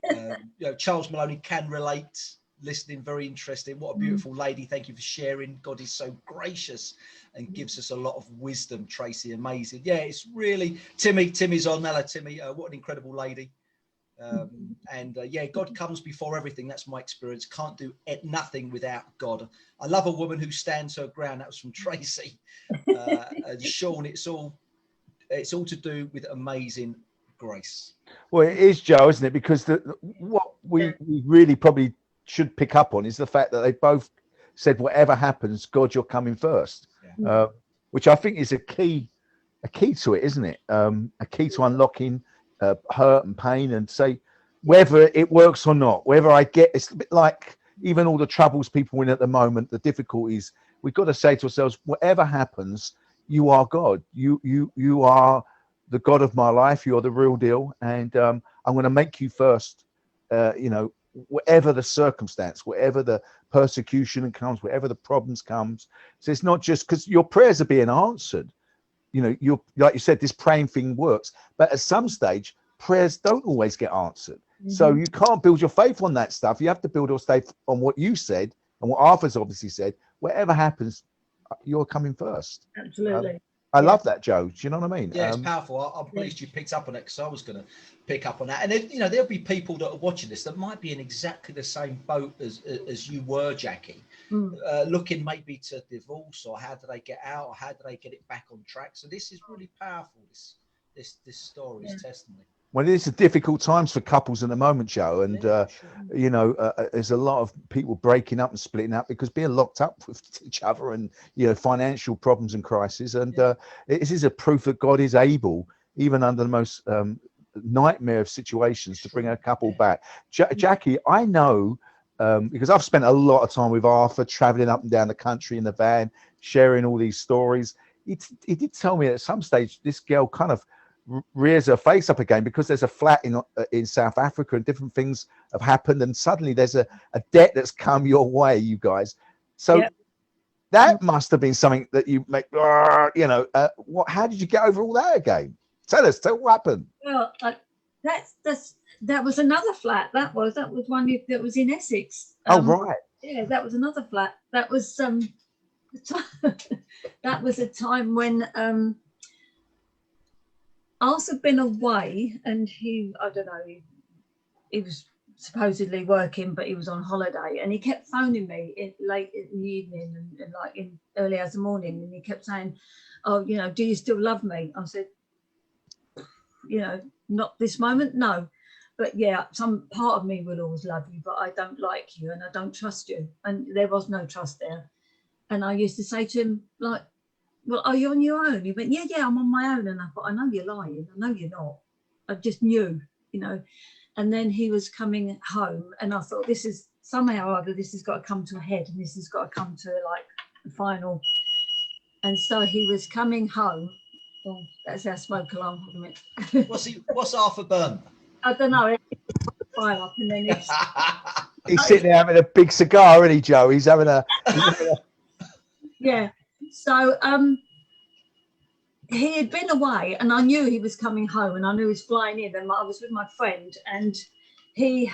know, Charles Maloney can relate. Listening, very interesting. What a beautiful lady. Thank you for sharing. God is so gracious and gives us a lot of wisdom. Tracy, amazing. Yeah, it's really Timmy's on. Hello, Timmy. What an incredible lady. Yeah, God comes before everything. That's my experience. Can't do nothing without God. I love a woman who stands her ground. That was from Tracy. And Sean, it's all to do with amazing grace. Well, it is, Joe, isn't it? Because what we really probably should pick up on is the fact that they both said, whatever happens, God, you're coming first, which I think is a key to it, isn't it? A key to unlocking hurt and pain, and say whether it works or not, whether I get, it's a bit like even all the troubles people in at the moment, the difficulties, we've got to say to ourselves, whatever happens, you are God. You are the God of my life. You're the real deal, and I'm going to make you first. You know, whatever the circumstance, whatever the persecution comes, whatever the problems comes. So it's not just because your prayers are being answered. You know, you're like you said, this praying thing works, but at some stage, prayers don't always get answered. So you can't build your faith on that stuff. You have to build your faith on what you said and what Arthur's obviously said. Whatever happens, you're coming first. Absolutely. I love that, Joe. Do you know what I mean? Yeah, it's powerful. I'm pleased you picked up on it, because I was going to pick up on that. And you know, there'll be people that are watching this that might be in exactly the same boat as you were, Jackie, looking maybe to divorce, or how do they get out, or how do they get it back on track. So this is really powerful. This story, this testimony. Well, it's a difficult times for couples at the moment, Joe, and you know, there's a lot of people breaking up and splitting up because being locked up with each other, and you know, financial problems and crises. And this is a proof that God is able, even under the most nightmare of situations, to bring a couple back. Jackie, I know because I've spent a lot of time with Arthur, traveling up and down the country in the van, sharing all these stories. He did tell me at some stage this girl kind of rears her face up again because there's a flat in South Africa and different things have happened, and suddenly there's a debt that's come your way, you guys. So that must have been something that you make, you know, how did you get over all that again? Tell what happened. Well, that was another flat. That was one that was in Essex. Right. Yeah, that was another flat. That was that was a time when Arthur had been away, and I don't know, he was supposedly working, but he was on holiday, and he kept phoning me late in the evening and like in early as the morning, and he kept saying, "Oh, you know, do you still love me?" I said, "You know, not this moment, no, but yeah, some part of me will always love you, but I don't like you and I don't trust you." And there was no trust there. And I used to say to him, like, "Well, are you on your own?" He went, yeah, I'm on my own. And I thought, I know you're lying. I know you're not. I just knew, you know. And then he was coming home, and I thought, this is somehow or other, this has got to come to a head, and this has got to come to like the final. And so he was coming home. Oh, that's our smoke alarm. Hold a minute. What's Arthur Byrne? I don't know. Fire up, and then it's He's sitting there having a big cigar, isn't he, Joe? He's having a yeah. So he had been away, and I knew he was coming home, and I knew he was flying in, and I was with my friend, and he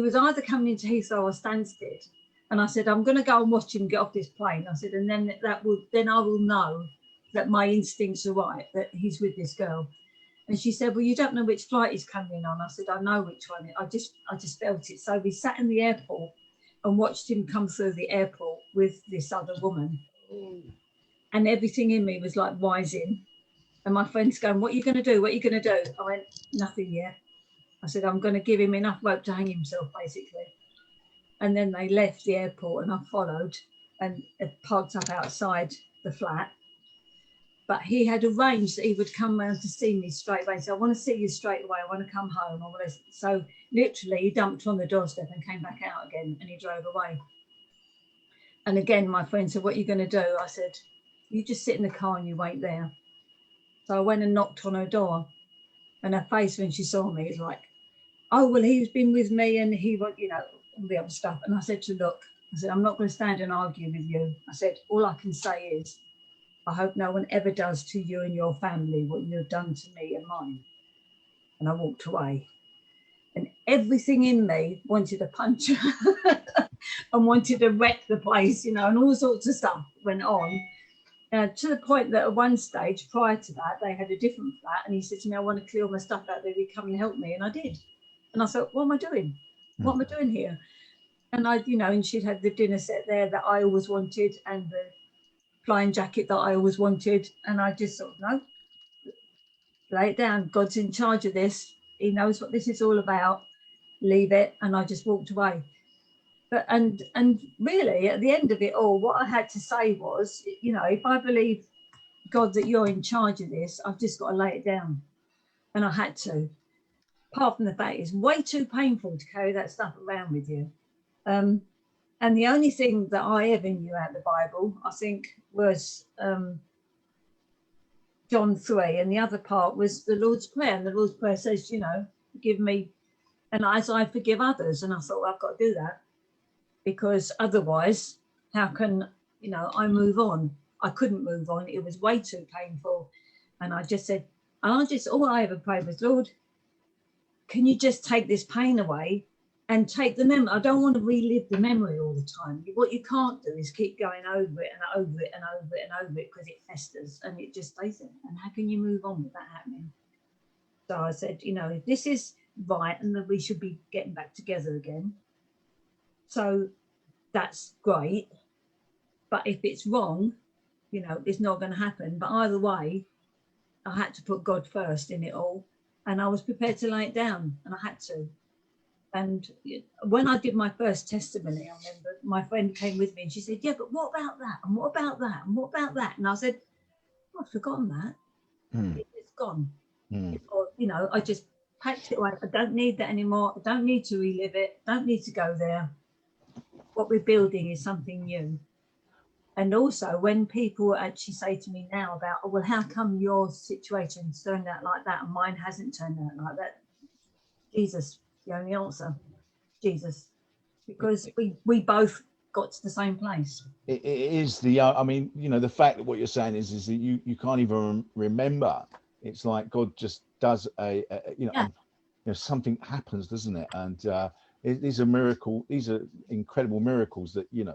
was either coming into Heathrow or Stansted, and I said, I'm going to go and watch him get off this plane. I said, and then I will know that my instincts are right, that he's with this girl. And she said, well, you don't know which flight he's coming on. I said, I know which one. I just felt it. So we sat in the airport and watched him come through the airport with this other woman. And everything in me was like rising. And my friend's going, what are you going to do? What are you going to do? I went, nothing yet. I said, I'm going to give him enough rope to hang himself, basically. And then they left the airport and I followed and parked up outside the flat. But he had arranged that he would come round to see me straight away. So I want to see you straight away. I want to come home. So literally he dumped on the doorstep and came back out again and he drove away. And again, my friend said, what are you going to do? I said, you just sit in the car and you wait there. So I went and knocked on her door and her face when she saw me is like, oh, well, he's been with me and he was, you know, all the other stuff. And I said to her, look, I said, I'm not going to stand and argue with you. I said, all I can say is, I hope no one ever does to you and your family what you've done to me and mine. And I walked away. And everything in me wanted to punch her and wanted to wreck the place, you know, and all sorts of stuff went on. To the point that at one stage, prior to that, they had a different flat. And he said to me, I want to clear all my stuff out there. Will you come and help me? And I did. And I thought, what am I doing? What am I doing here? And and she'd had the dinner set there that I always wanted and the flying jacket that I always wanted. And I just thought, no, lay it down. God's in charge of this. He knows what this is all about. Leave it. And I just walked away. But and really, at the end of it all, what I had to say was, if I believe, God, that you're in charge of this, I've just got to lay it down. And I had to. Apart from the fact it's way too painful to carry that stuff around with you. And the only thing that I ever knew out of the Bible, I think, was John 3. And the other part was the Lord's Prayer. And the Lord's Prayer says, forgive me and as I forgive others. And I thought, well, I've got to do that. Because otherwise, how can, I move on? I couldn't move on. It was way too painful. And I just said, all I ever prayed was, Lord, can you just take this pain away and take the memory? I don't want to relive the memory all the time. What you can't do is keep going over it and over it and over it and over it because it festers and it just stays there. And how can you move on with that happening? So I said, if this is right and that we should be getting back together again. So that's great. But if it's wrong, it's not going to happen. But either way, I had to put God first in it all. And I was prepared to lay it down, and I had to. And when I did my first testimony, I remember my friend came with me and she said, yeah, but what about that? And what about that? And what about that? And I said, I've forgotten that. It's gone. I just packed it away. I don't need that anymore. I don't need to relive it. I don't need to go there. What we're building is something new. And also when people actually say to me now about, oh, well, how come your situation's turned out like that and mine hasn't turned out like that? Jesus, the only answer. Jesus. Because we both got to the same place. It is the fact that what you're saying is that you can't even remember. It's like God just does something happens, doesn't it? And these are incredible miracles that you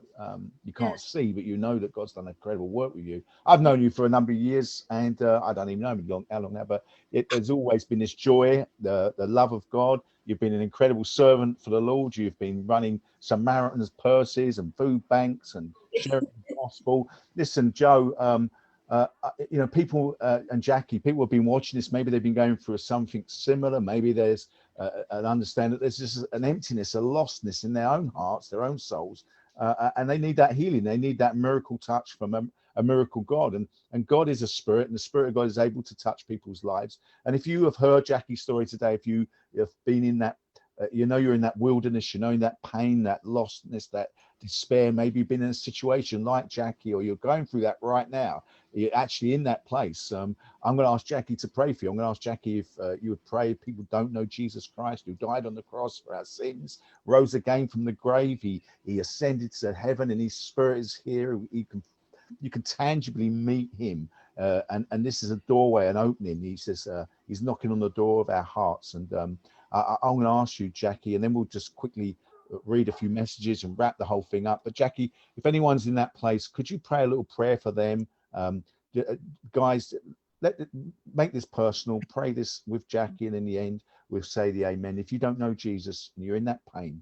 can't see, but that God's done incredible work with you. I've known you for a number of years, and I don't even know how long now, but there's always been this joy, the love of God. You've been an incredible servant for the Lord. You've been running Samaritan's purses and food banks and sharing the gospel. Listen, Joe, people and Jackie, people have been watching this. Maybe they've been going through something similar. Maybe there's an understanding that there's just an emptiness, a lostness in their own hearts, their own souls, and they need that healing. They need that miracle touch from a miracle God. And God is a spirit, and the Spirit of God is able to touch people's lives. And if you have heard Jackie's story today, if you have been in that, you're in that wilderness, in that pain, that lostness, that despair, maybe you've been in a situation like Jackie, or you're going through that right now, you're actually in that place. I'm going to ask Jackie to pray for you. I'm going to ask Jackie if you would pray. People don't know Jesus Christ, who died on the cross for our sins, rose again from the grave. He ascended to heaven, and his Spirit is here. You can tangibly meet him, and this is a doorway, an opening. He says he's knocking on the door of our hearts. And I'm going to ask you, Jackie, and then we'll just quickly read a few messages and wrap the whole thing up. But Jackie, if anyone's in that place, could you pray a little prayer for them? Guys, make this personal. Pray this with Jackie, and in the end, we'll say the amen. If you don't know Jesus and you're in that pain,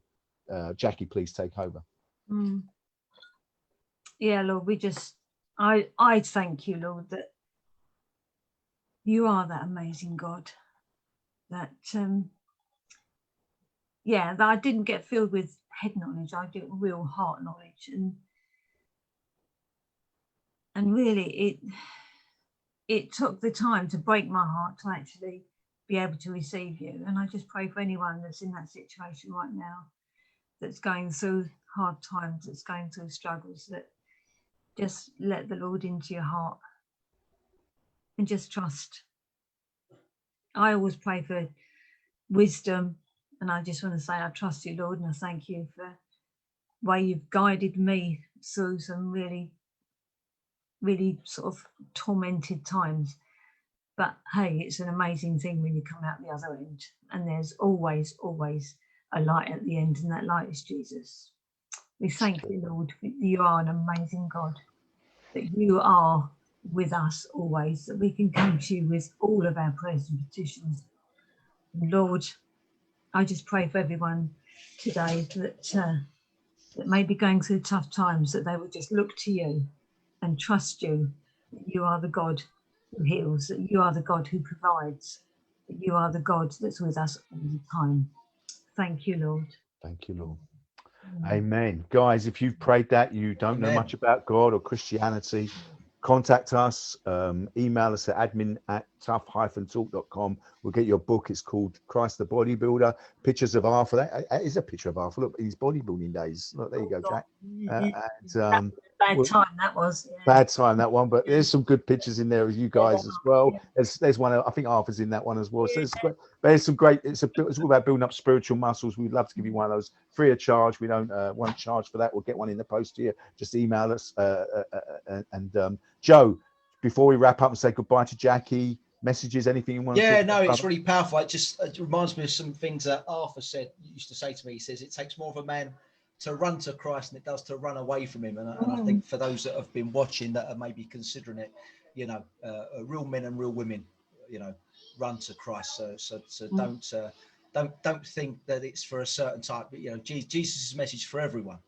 Jackie, please take over. Yeah, Lord, I thank you, Lord, that you are that amazing God. That that I didn't get filled with head knowledge. I get real heart knowledge, and really it took the time to break my heart to actually be able to receive you. And I just pray for anyone that's in that situation right now, that's going through hard times, that's going through struggles, that just let the Lord into your heart and just trust. I always pray for wisdom, and I just want to say I trust you, Lord, and I thank you for the way you've guided me through some really, really sort of tormented times. But hey, it's an amazing thing when you come out the other end, and there's always, always a light at the end, and that light is Jesus. We thank you, Lord. You are an amazing God, that you are with us always, that we can come to you with all of our prayers and petitions. And Lord, I just pray for everyone today that may be going through tough times, that they will just look to you and trust you, that you are the God who heals, that you are the God who provides, that you are the God that's with us all the time. Thank you, Lord. Thank you, Lord. Amen. Guys, if you've prayed that, you don't know much about God or Christianity, contact us, email us at admin@tough-talk.com. We'll get your book. It's called Christ the Bodybuilder. Pictures of Arthur. That is a picture of Arthur. Look, his bodybuilding days. Look, there you go, Jack. Bad time that was. Yeah. Bad time, that one, but there's some good pictures in there of you guys as well. There's one, I think Arthur's in that one as well. So there's some great, it's all about building up spiritual muscles. We'd love to give you one of those free of charge. We don't want to charge for that. We'll get one in the post here. Just email us. Joe, before we wrap up and say goodbye to Jackie, messages, anything you want to say? No, it's really powerful. It reminds me of some things that Arthur used to say to me. He says, it takes more of a man to run to Christ than it does to run away from him. And I think for those that have been watching, that are maybe considering it, real men and real women, run to Christ. So don't think that it's for a certain type, but Jesus' message for everyone.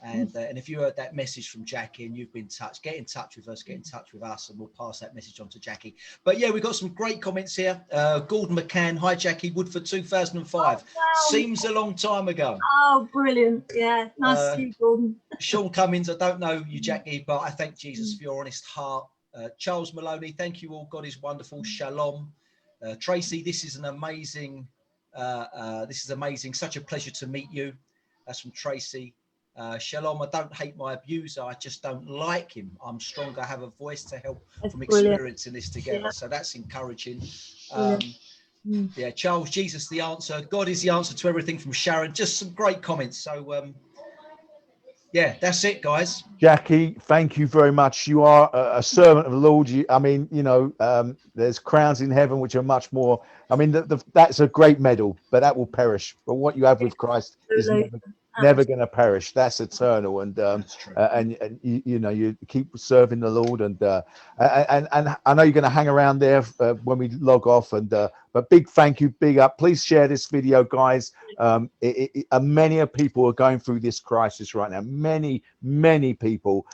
And if you heard that message from Jackie and you've been touched, get in touch with us, and we'll pass that message on to Jackie. But yeah, we've got some great comments here. Gordon McCann, hi Jackie, Woodford 2005. Oh, wow. Seems a long time ago. Oh, brilliant. Yeah, nice to see you, Gordon. Sean Cummins, I don't know you, Jackie, but I thank Jesus for your honest heart. Charles Maloney, thank you all. God is wonderful. Shalom. Tracy, this is amazing. Such a pleasure to meet you. That's from Tracy. Shalom, I don't hate my abuser, I just don't like him. I'm strong, I have a voice to help from experiencing this together. Yeah. So that's encouraging. Charles, Jesus the answer, God is the answer to everything, from Sharon. Just some great comments. So that's it, guys. Jackie, thank you very much. You are a servant of the Lord. There's crowns in heaven which are much more. That's a great medal, but that will perish. But what you have with Christ is never going to perish. That's eternal. And you keep serving the Lord. And I know you're going to hang around there when we log off. But big thank you, big up. Please share this video, guys. Many people are going through this crisis right now. Many people,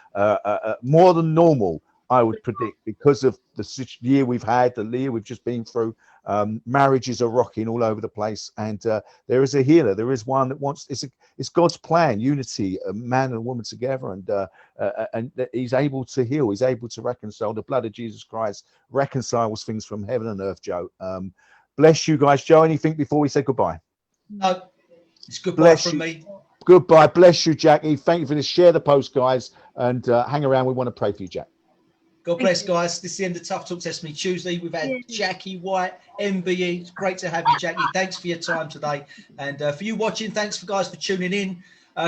more than normal, I would predict, because of the year we've had, the year we've just been through. Marriages are rocking all over the place, and there is a healer. There is one that wants. It's God's plan, unity, a man and a woman together, and He's able to heal. He's able to reconcile. The blood of Jesus Christ reconciles things from heaven and earth. Joe, bless you guys. Joe, anything before we say goodbye? No, it's goodbye from me. Goodbye. Bless you, Jackie. Thank you for this. Share the post, guys, and hang around. We want to pray for you, Jack. God bless, guys. This is the end of Tough Talk Testimony Tuesday. We've had Jackie White, MBE. It's great to have you, Jackie. Thanks for your time today. And for you watching, thanks for tuning in.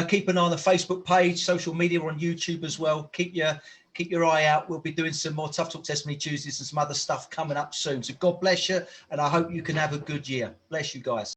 Keep an eye on the Facebook page, social media, on YouTube as well. Keep your eye out. We'll be doing some more Tough Talk Testimony Tuesdays and some other stuff coming up soon. So God bless you, and I hope you can have a good year. Bless you, guys.